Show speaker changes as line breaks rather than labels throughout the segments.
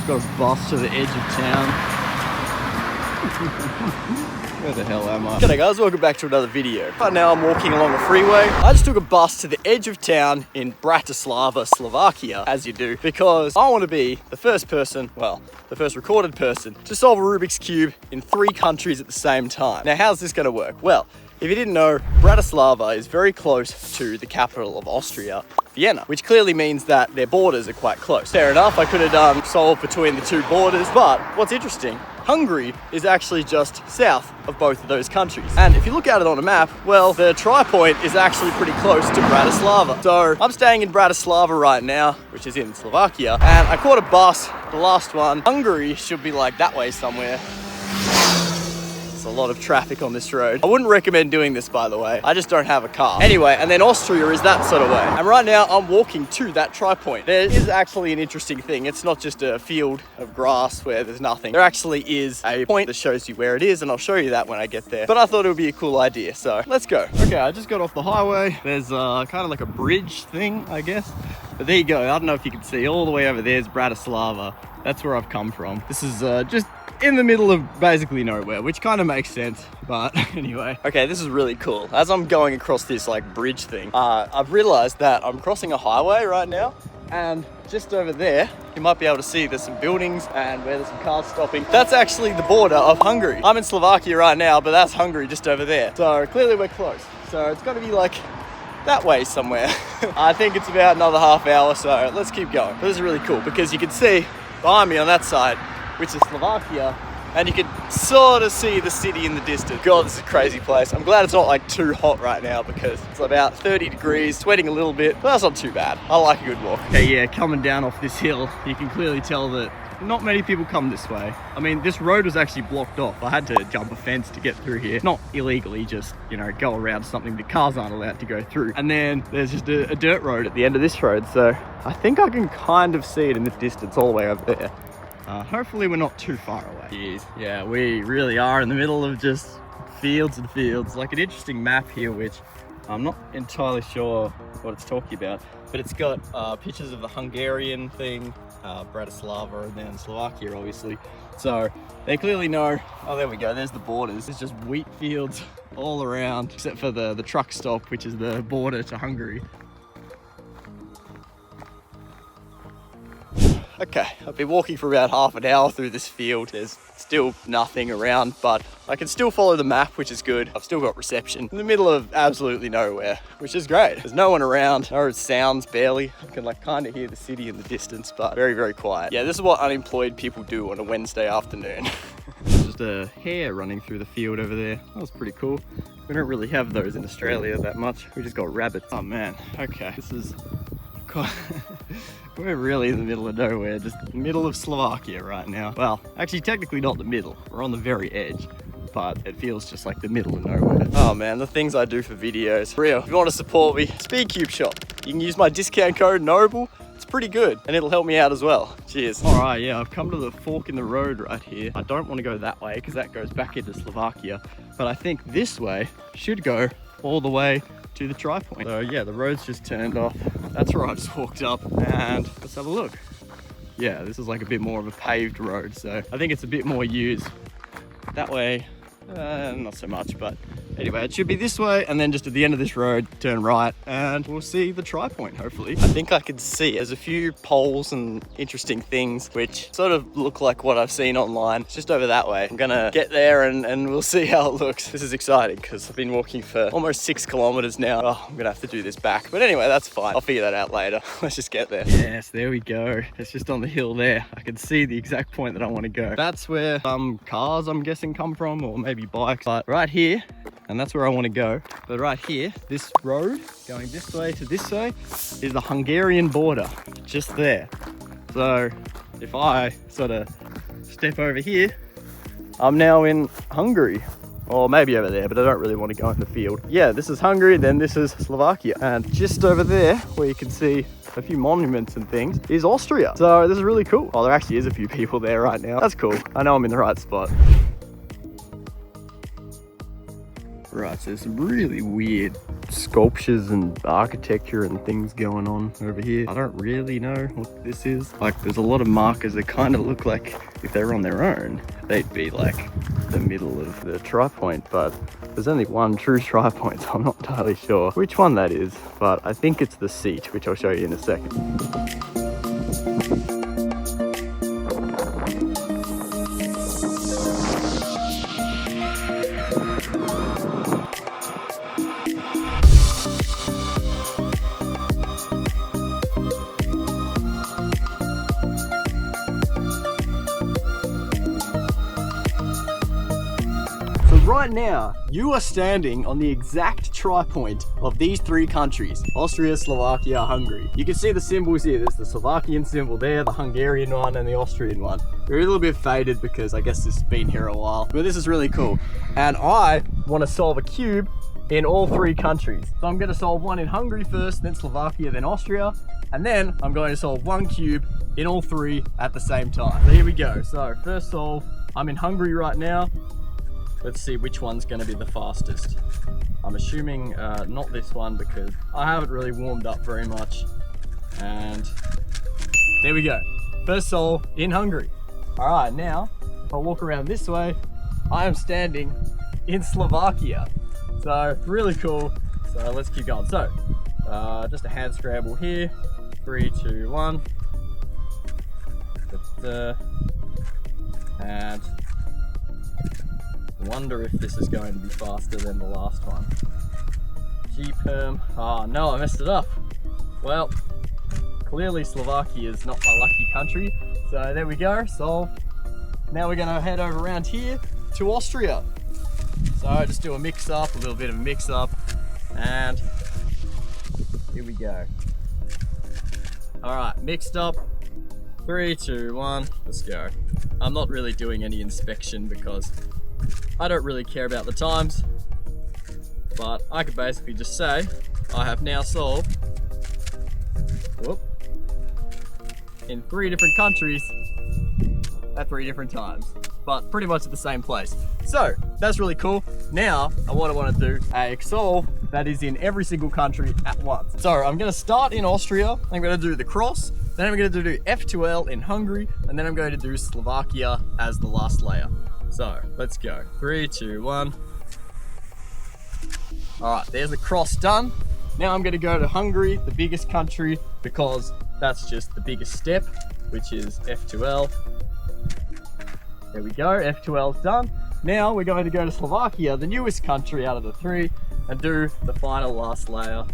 got us bus to the edge of town. Where the hell am I? G'day guys, welcome back to another video. Right now I'm walking along a freeway. I just took a bus to the edge of town in Bratislava, Slovakia, as you do, because I want to be the first person, well, the first recorded person to solve a Rubik's Cube in 3 countries at the same time. Now, how's this going to work? Well, if you didn't know, Bratislava is very close to the capital of Austria, Vienna, which clearly means that their borders are quite close. Fair enough, I could have solved between the 2 borders, but what's interesting, Hungary is actually just south of both of those countries. And if you look at it on a map, well, the tri-point is actually pretty close to Bratislava. So I'm staying in Bratislava right now, which is in Slovakia, and I caught a bus, the last one. Hungary should be like that way somewhere. A lot of traffic on this road. I wouldn't recommend doing this, by the way. I just don't have a car. Anyway, and then Austria is that sort of way. And right now I'm walking to that tri-point. There is actually an interesting thing. It's not just a field of grass where there's nothing. There actually is a point that shows you where it is, and I'll show you that when I get there. But I thought it would be a cool idea, so let's go. Okay, I just got off the highway. There's kind of like a bridge thing, I guess. But there you go. I don't know if you can see, all the way over there is Bratislava. That's where I've come from. This is just in the middle of basically nowhere, which kind of makes sense, but anyway. Okay, this is really cool. As I'm going across this like bridge thing, I've realized that I'm crossing a highway right now, and just over there, you might be able to see there's some buildings and where there's some cars stopping. That's actually the border of Hungary. I'm in Slovakia right now, but that's Hungary just over there. So clearly we're close. So it's got to be like that way somewhere. I think it's about another half hour, so let's keep going. But this is really cool because you can see behind me on that side, which is Slovakia, and you can sort of see the city in the distance. God, this is a crazy place. I'm glad it's not like too hot right now because it's about 30 degrees, sweating a little bit, but that's not too bad. I like a good walk. Okay, yeah, coming down off this hill, you can clearly tell that not many people come this way. I mean, this road was actually blocked off. I had to jump a fence to get through here. Not illegally, just, you know, go around something the cars aren't allowed to go through. And then there's just a dirt road at the end of this road. So I think I can kind of see it in the distance all the way over there. Hopefully we're not too far away. Jeez, yeah, we really are in the middle of just fields and fields. Like an interesting map here, which I'm not entirely sure what it's talking about, but it's got pictures of the Hungarian thing, Bratislava, and then Slovakia, obviously. So they clearly know. Oh, there we go. There's the borders. It's just wheat fields all around, except for the truck stop, which is the border to Hungary. Okay, I've been walking for about half an hour through this field. There's still nothing around, but I can still follow the map, which is good. I've still got reception in the middle of absolutely nowhere, which is great. There's no one around, no sounds, barely. I can like kind of hear the city in the distance, but very, very quiet. Yeah, this is what unemployed people do on a Wednesday afternoon. Just a hare running through the field over there. That was pretty cool. We don't really have those in Australia that much. We just got rabbits. Oh man, okay, this is quite... We're really in the middle of nowhere, just the middle of Slovakia right now. Well, actually technically not the middle, we're on the very edge, but it feels just like the middle of nowhere. Oh man, the things I do for videos. For real, if you want to support me, Speedcube Shop. You can use my discount code NOBLE. It's pretty good, and it'll help me out as well. Cheers. All right, yeah, I've come to the fork in the road right here. I don't want to go that way because that goes back into Slovakia, but I think this way should go all the way to the tri-point. So yeah, the road's just turned off. That's where I just walked up, and let's have a look. Yeah, this is like a bit more of a paved road, so I think it's a bit more used. That way, not so much, but anyway, it should be this way, and then just at the end of this road, turn right, and we'll see the tri-point, hopefully. I think I can see there's a few poles and interesting things which sort of look like what I've seen online. It's just over that way. I'm gonna get there and we'll see how it looks. This is exciting because I've been walking for almost 6 kilometers now. Oh, I'm gonna have to do this back, but anyway, that's fine. I'll figure that out later. Let's just get there. Yes, there we go. It's just on the hill there. I can see the exact point that I want to go. That's where some cars, I'm guessing, come from, or maybe bikes, but right here, and that's where I want to go. But right here, this road going this way to this way is the Hungarian border, just there. So if I sort of step over here, I'm now in Hungary, or maybe over there, but I don't really want to go in the field. Yeah, this is Hungary, then this is Slovakia, and just over there where you can see a few monuments and things is Austria. So this is really cool. Oh, there actually is a few people there right now. That's cool. I know I'm in the right spot. Right, so there's some really weird sculptures and architecture and things going on over here. I don't really know what this is. Like, there's a lot of markers that kind of look like if they were on their own, they'd be like the middle of the tri-point, but there's only one true tri-point, so I'm not entirely sure which one that is, but I think it's the seat, which I'll show you in a second. Right now, you are standing on the exact tri-point of these three countries: Austria, Slovakia, Hungary. You can see the symbols here. There's the Slovakian symbol there, the Hungarian one, and the Austrian one. They're a little bit faded because I guess this has been here a while, but this is really cool. And I want to solve a cube in all three countries. So I'm going to solve one in Hungary first, then Slovakia, then Austria, and then I'm going to solve one cube in all three at the same time. So here we go. So first solve, I'm in Hungary right now. Let's see which one's going to be the fastest. I'm assuming not this one because I haven't really warmed up very much. And there we go. First solve in Hungary. All right, now if I walk around this way, I am standing in Slovakia. So really cool. So let's keep going. So just a hand scramble here. 3, 2, 1. And wonder if this is going to be faster than the last one. G-perm. Oh no, I messed it up. Well, clearly Slovakia is not my lucky country. So there we go, solved. Now we're gonna head over around here to Austria. So just do a mix up, a little bit of a mix up, and here we go. All right, mixed up. 3, 2, 1, let's go. I'm not really doing any inspection because I don't really care about the times, but I could basically just say I have now solved in 3 different countries at 3 different times, but pretty much at the same place. So that's really cool. Now what I want to do a solve that is in every single country at once. So I'm going to start in Austria. I'm going to do the cross, then I'm going to do F2L in Hungary, and then I'm going to do Slovakia as the last layer. So let's go. 3, 2, 1. All right, there's the cross done. Now I'm going to go to Hungary, the biggest country, because that's just the biggest step, which is F2L. There we go, F2L's done. Now we're going to go to Slovakia, the newest country out of the 3, and do the final last layer.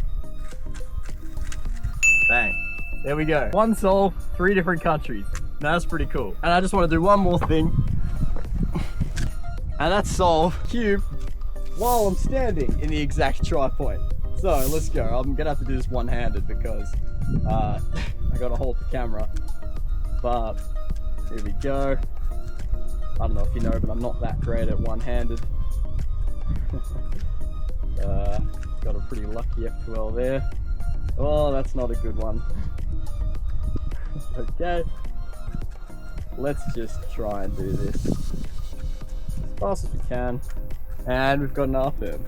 Bang. There we go. One solve, 3 different countries. Now that's pretty cool. And I just want to do one more thing. And that's solve cube while I'm standing in the exact tri-point. So let's go. I'm gonna have to do this one-handed because I gotta hold the camera. But here we go. I don't know if you know, but I'm not that great at one-handed. Got a pretty lucky F2L there. Oh, that's not a good one. Okay. Let's just try and do this as fast as we can. And we've got an R-perm.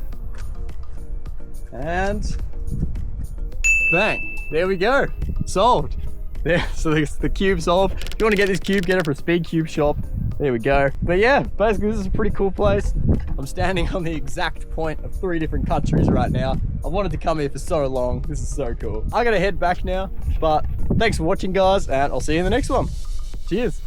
And bang, there we go, solved. There, so the cube solved. If you want to get this cube, get it from Speed Cube Shop. There we go. But yeah, basically this is a pretty cool place. I'm standing on the exact point of 3 different countries right now. I wanted to come here for so long. This is so cool. I gotta head back now, but thanks for watching, guys, and I'll see you in the next one. Cheers.